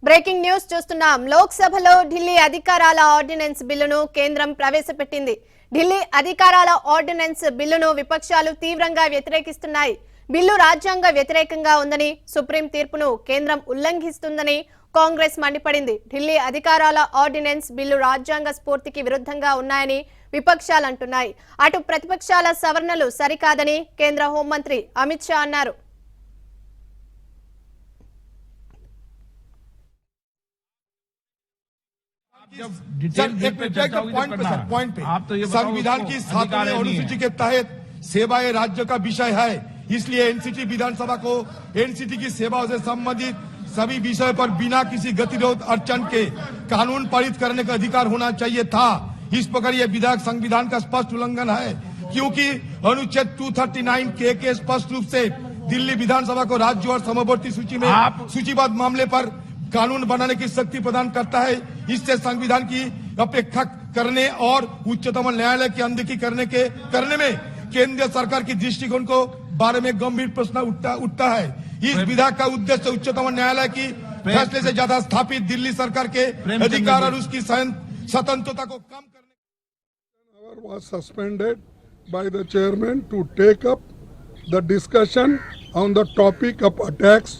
Breaking news చూస్తున్నాం. లోక్సభలో Delhi అధికారాల ordinance బిల్లును కేంద్రం ప్రవేశపెట్టింది. ఢిల్లీ అధికారాల ఆర్డినెన్స్ బిల్లును విపక్షాలు తీవ్రంగా వ్యతిరేకిస్తున్నాయి. బిల్లు రాజ్యాంగ వ్యతిరేకంగా ఉందని, సుప్రీం తీర్పును కేంద్రం ఉల్లంఘిస్తుందని కాంగ్రెస్ మండిపడింది. ఢిల్లీ అధికారాల ఆర్డినెన్స్ బిల్లు రాజ్యాంగ స్ఫూర్తికి విరుద్ధంగా ఉన్నాయని విపక్షాలు అంటున్నాయి. అటు ప్రతిపక్షాల సవరణలు సరికాదని కేంద్ర హోంమంత్రి అమిత్ షా అన్నారు. संविधान की 7वीं अनुसूची के तहत सेवाएं राज्य का विषय है, इसलिए एनसीटी विधानसभा को एनसीटी की सेवाओं से संबंधित सभी विषय पर बिना किसी गतिरोध अड़चन के कानून पारित करने का अधिकार होना चाहिए था। इस प्रकार यह विधेयक संविधान का स्पष्ट उल्लंघन है, क्योंकि अनुच्छेद 239 के स्पष्ट रूप से दिल्ली विधानसभा को राज्य और समवर्ती सूची में सूचीबद्ध मामले पर कानून बनाने की शक्ति प्रदान करता है। इससे संविधान की अपेक्षा करने और उच्चतम न्यायालय की अनदेखी करने में केंद्र सरकार की दृष्टिकोण को बारे में गंभीर प्रश्न उठता है। इस विधेयक का उद्देश्य उच्चतम न्यायालय की फैसले से ज्यादा स्थापित दिल्ली सरकार के अधिकार और उसकी स्वतंत्रता को कम करने was suspended by the chairman to take up the discussion on the topic of attacks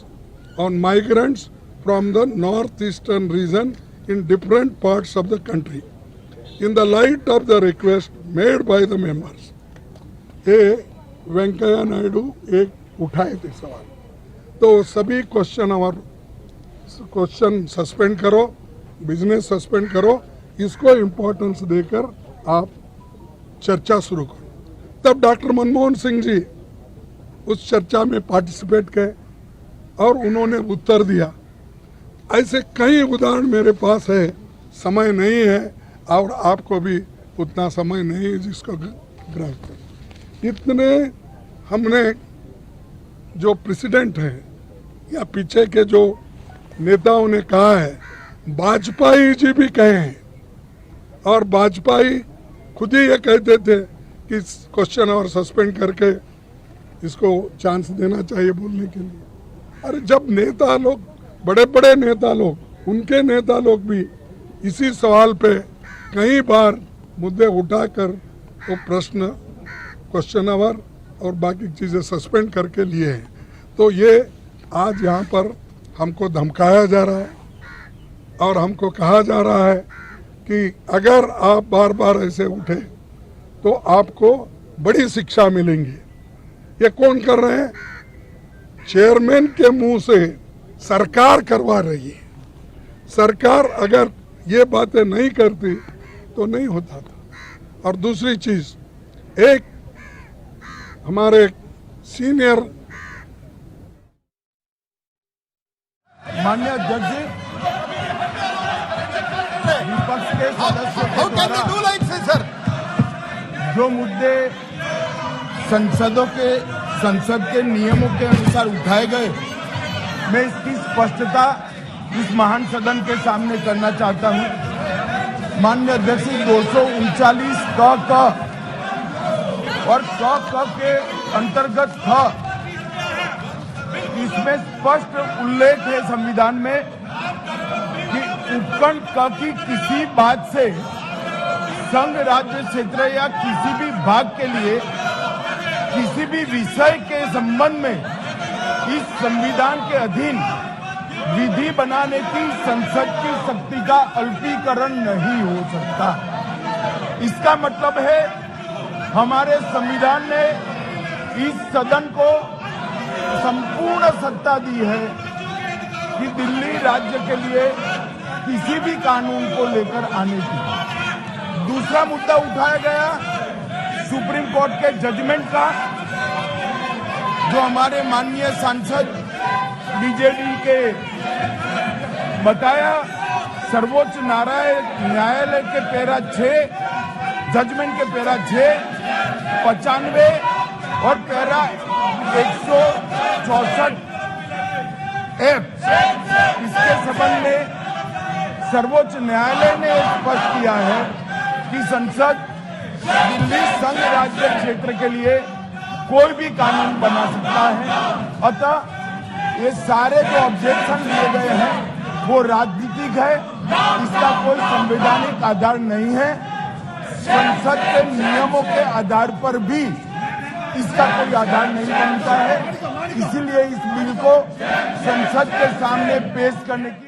on migrants from the northeastern region in different parts of the country. In the light of the request made by the members, Venkaiah Naidu एक उठाए थे सवाल, तो सभी question suspend करो, business suspend करो, इसको importance देकर आप चर्चा शुरू करो। तब डॉक्टर मनमोहन सिंह जी उस चर्चा में पार्टिसिपेट किए और उन्होंने उत्तर दिया। ऐसे कई उदाहरण मेरे पास है, समय नहीं है और आपको भी उतना समय नहीं है जिसको ग्रहण करें। इतने हमने जो प्रेसिडेंट हैं या पीछे के जो नेताओं ने कहा है, वाजपेयी जी भी कहे हैं और वाजपेयी खुद ही ये कहते थे कि क्वेश्चन और सस्पेंड करके इसको चांस देना चाहिए बोलने के लिए। अरे जब नेता लोग, बड़े बड़े नेता लोग, उनके नेता लोग भी इसी सवाल पे कई बार मुद्दे उठाकर वो प्रश्न, क्वेश्चन आवर और बाकी चीज़ें सस्पेंड करके लिए हैं, तो ये आज यहाँ पर हमको धमकाया जा रहा है और हमको कहा जा रहा है कि अगर आप बार बार ऐसे उठे तो आपको बड़ी शिक्षा मिलेंगी। ये कौन कर रहे हैं? चेयरमैन के मुंह से सरकार करवा रही है। सरकार अगर ये बातें नहीं करती तो नहीं होता था। और दूसरी चीज, एक हमारे सीनियर माननीय अध्यक्ष जी, विपक्ष के सदस्य जो मुद्दे संसद के नियमों के अनुसार उठाए गए, मैं इसकी स्पष्टता इस महान सदन के सामने करना चाहता हूं। माननीय अध्यक्ष, 239 क और क के अंतर्गत ख, इसमें स्पष्ट उल्लेख है संविधान में कि उपखंड क की किसी बात से संघ राज्य क्षेत्र या किसी भी भाग के लिए किसी भी विषय के संबंध में इस संविधान के अधीन विधि बनाने की संसद की शक्ति का अल्पीकरण नहीं हो सकता। इसका मतलब है हमारे संविधान ने इस सदन को संपूर्ण सत्ता दी है कि दिल्ली राज्य के लिए किसी भी कानून को लेकर आने की। दूसरा मुद्दा उठाया गया सुप्रीम कोर्ट के जजमेंट का, जो हमारे माननीय सांसद बीजेडी के बताया, सर्वोच्च न्यायालय के पैरा 6 जजमेंट के पैरा 6, 95 और पैरा 164F, इसके संबंध में सर्वोच्च न्यायालय ने स्पष्ट किया है कि संसद दिल्ली संघ राज्य क्षेत्र के लिए कोई भी कानून बना सकता है। अतः ये सारे जो ऑब्जेक्शन लिए गए हैं वो राजनीतिक है, इसका कोई संवैधानिक आधार नहीं है। संसद के नियमों के आधार पर भी इसका कोई आधार नहीं बनता है, इसलिए इस बिल को संसद के सामने पेश करने की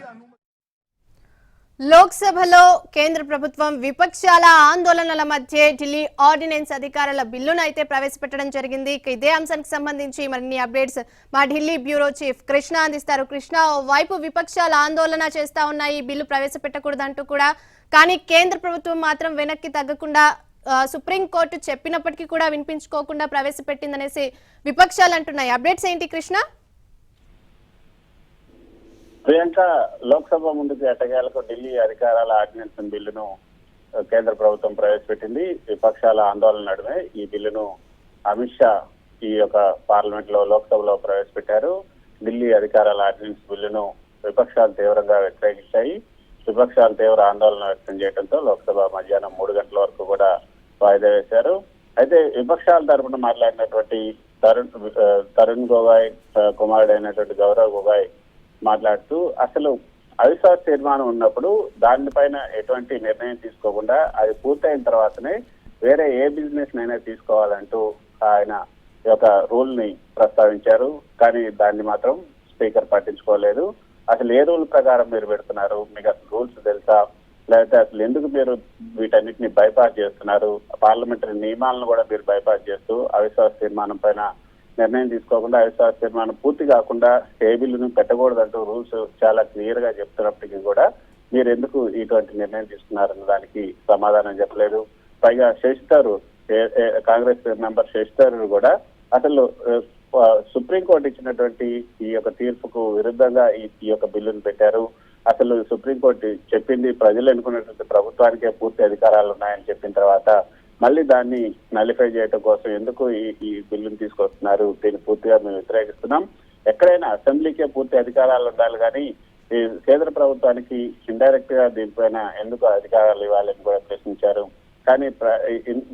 లోక్సభలో కేంద్ర ప్రభుత్వం విపక్షాల ఆందోళనల మధ్య ఢిల్లీ ఆర్డినెన్స్ అధికారుల బిల్లును అయితే ప్రవేశపెట్టడం జరిగింది. ఇదే అంశానికి సంబంధించి మరిన్ని అప్డేట్స్ మా ఢిల్లీ బ్యూరో చీఫ్ కృష్ణ అందిస్తారు. కృష్ణ, వైపు విపక్షాల ఆందోళన చేస్తా ఉన్నాయి ఈ బిల్లు ప్రవేశపెట్టకూడదంటూ కూడా, కానీ కేంద్ర ప్రభుత్వం మాత్రం వెనక్కి తగ్గకుండా సుప్రీంకోర్టు చెప్పినప్పటికీ కూడా వినిపించుకోకుండా ప్రవేశపెట్టిందనేసి విపక్షాలు అంటున్నాయి. అప్డేట్స్ ఏంటి కృష్ణ? ప్రియాంక, లోక్సభ ముందుకు ఎట్టకేలకు ఢిల్లీ అధికారాల ఆర్డినెన్స్ బిల్లును కేంద్ర ప్రభుత్వం ప్రవేశపెట్టింది. విపక్షాల ఆందోళన నడుమే ఈ బిల్లును అమిత్ షా ఈ యొక్క పార్లమెంట్ లో లోక్సభలో ప్రవేశపెట్టారు. ఢిల్లీ అధికారాల ఆర్డినెన్స్ బిల్లును విపక్షాలు తీవ్రంగా వ్యతిరేకించాయి. విపక్షాలు తీవ్ర ఆందోళన వ్యక్తం చేయడంతో లోక్సభ మధ్యాహ్నం 3 గంటల వరకు కూడా వాయిదా వేశారు. అయితే విపక్షాల తరఫున మాట్లాడినటువంటి తరుణ్ గొగోయ్ కుమారుడు అయినటువంటి గౌరవ్ గొగోయ్ మాట్లాడుతూ, అసలు అవిశ్వాస తీర్మానం ఉన్నప్పుడు దానిపైన ఎటువంటి నిర్ణయం తీసుకోకుండా అది పూర్తయిన తర్వాతనే వేరే ఏ బిజినెస్ నైనా తీసుకోవాలంటూ ఆయన యొక్క రూల్ ని ప్రస్తావించారు. కానీ దాన్ని మాత్రం స్పీకర్ పట్టించుకోలేదు. అసలు ఏ రూల్ ప్రకారం మీరు పెడుతున్నారు, మీకు అసలు రూల్స్ తెలుసా, లేకపోతే అసలు ఎందుకు మీరు వీటన్నిటిని బైపాస్ చేస్తున్నారు, పార్లమెంటరీ నియమాలను కూడా మీరు బైపాస్ చేస్తూ అవిశ్వాస తీర్మానం పైన నిర్ణయం తీసుకోకుండా అవిశ్వాస తీర్మానం పూర్తి కాకుండా ఏ బిల్లును పెట్టకూడదంటూ రూల్స్ చాలా క్లియర్ గా చెప్తున్నప్పటికీ కూడా మీరు ఎందుకు ఇటువంటి నిర్ణయం తీసుకున్నారన్న దానికి సమాధానం చెప్పలేదు. పైగా శశిథరూర్, కాంగ్రెస్ మెంబర్ శశిథరూర్ కూడా అసలు సుప్రీంకోర్టు ఇచ్చినటువంటి ఈ యొక్క తీర్పుకు విరుద్ధంగా ఈ యొక్క బిల్లును పెట్టారు. అసలు సుప్రీంకోర్టు చెప్పింది ప్రజలు ఎన్నుకున్నటువంటి ప్రభుత్వానికే పూర్తి అధికారాలు ఉన్నాయని చెప్పిన తర్వాత మళ్ళీ దాన్ని నలిఫై చేయడం కోసం ఎందుకు ఈ బిల్లును తీసుకొస్తున్నారు, దీన్ని పూర్తిగా మేము వ్యతిరేకిస్తున్నాం. ఎక్కడైనా అసెంబ్లీకే పూర్తి అధికారాలు ఉండాలి, కానీ ఈ కేంద్ర ప్రభుత్వానికి ఇండైరెక్ట్ గా దీనిపైన ఎందుకు అధికారాలు ఇవ్వాలని కూడా ప్రశ్నించారు. కానీ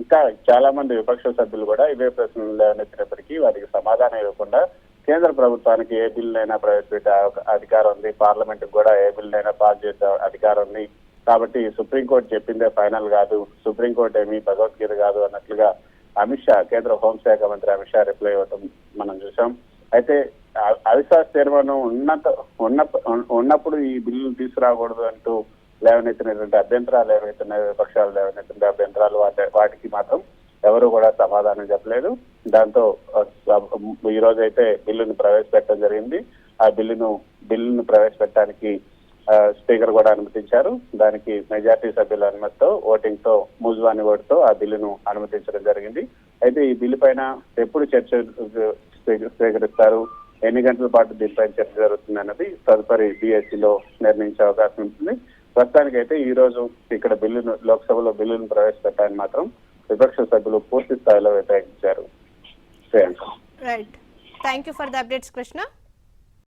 ఇంకా చాలా మంది విపక్ష సభ్యులు కూడా ఇవే ప్రశ్నలు లేవనెత్తినప్పటికీ వాటికి సమాధానం ఇవ్వకుండా కేంద్ర ప్రభుత్వానికి ఏ బిల్లునైనా ప్రవేశపెట్టే అధికారం ఉంది, పార్లమెంట్ కూడా ఏ బిల్లునైనా పాస్ చేసే అధికారం ఉంది, కాబట్టి సుప్రీంకోర్టు చెప్పిందే ఫైనల్ కాదు, సుప్రీంకోర్టు ఏమీ భగవద్గీత కాదు అన్నట్లుగా అమిత్ షా, కేంద్ర హోంశాఖ మంత్రి అమిత్ షా రిప్లై ఇవ్వటం మనం చూసాం. అయితే అవిశ్వాస తీర్మానం ఉన్నప్పుడు ఈ బిల్లులు తీసుకురాకూడదు అంటూ లేవనెత్తినటువంటి అభ్యంతరాలు ఏవైతున్నాయో, విపక్షాలు లేవనెత్తిన అభ్యంతరాలు వాటికి మాత్రం ఎవరు కూడా సమాధానం చెప్పలేదు. దాంతో ఈ రోజైతే బిల్లును ప్రవేశపెట్టడం జరిగింది. ఆ బిల్లును ప్రవేశపెట్టడానికి స్పీకర్ కూడా అనుమతించారు. దానికి మెజార్టీ సభ్యుల అనుమతితో, ఓటింగ్ తో, మూజువాని ఓటుతో ఆ బిల్లును అనుమతించడం జరిగింది. అయితే ఈ బిల్లు పైన ఎప్పుడు చర్చ స్వీకరిస్తారు, ఎన్ని గంటల పాటు దీనిపైన చర్చ జరుగుతుంది అన్నది తదుపరి BSCలో నిర్ణయించే అవకాశం ఉంటుంది. ప్రస్తుతానికైతే ఈ రోజు ఇక్కడ లోక్సభలో బిల్లును ప్రవేశపెట్టాలని మాత్రం విపక్ష సభ్యులు పూర్తి స్థాయిలో వ్యతిరేకించారు. Right, thank you for the updates Krishna.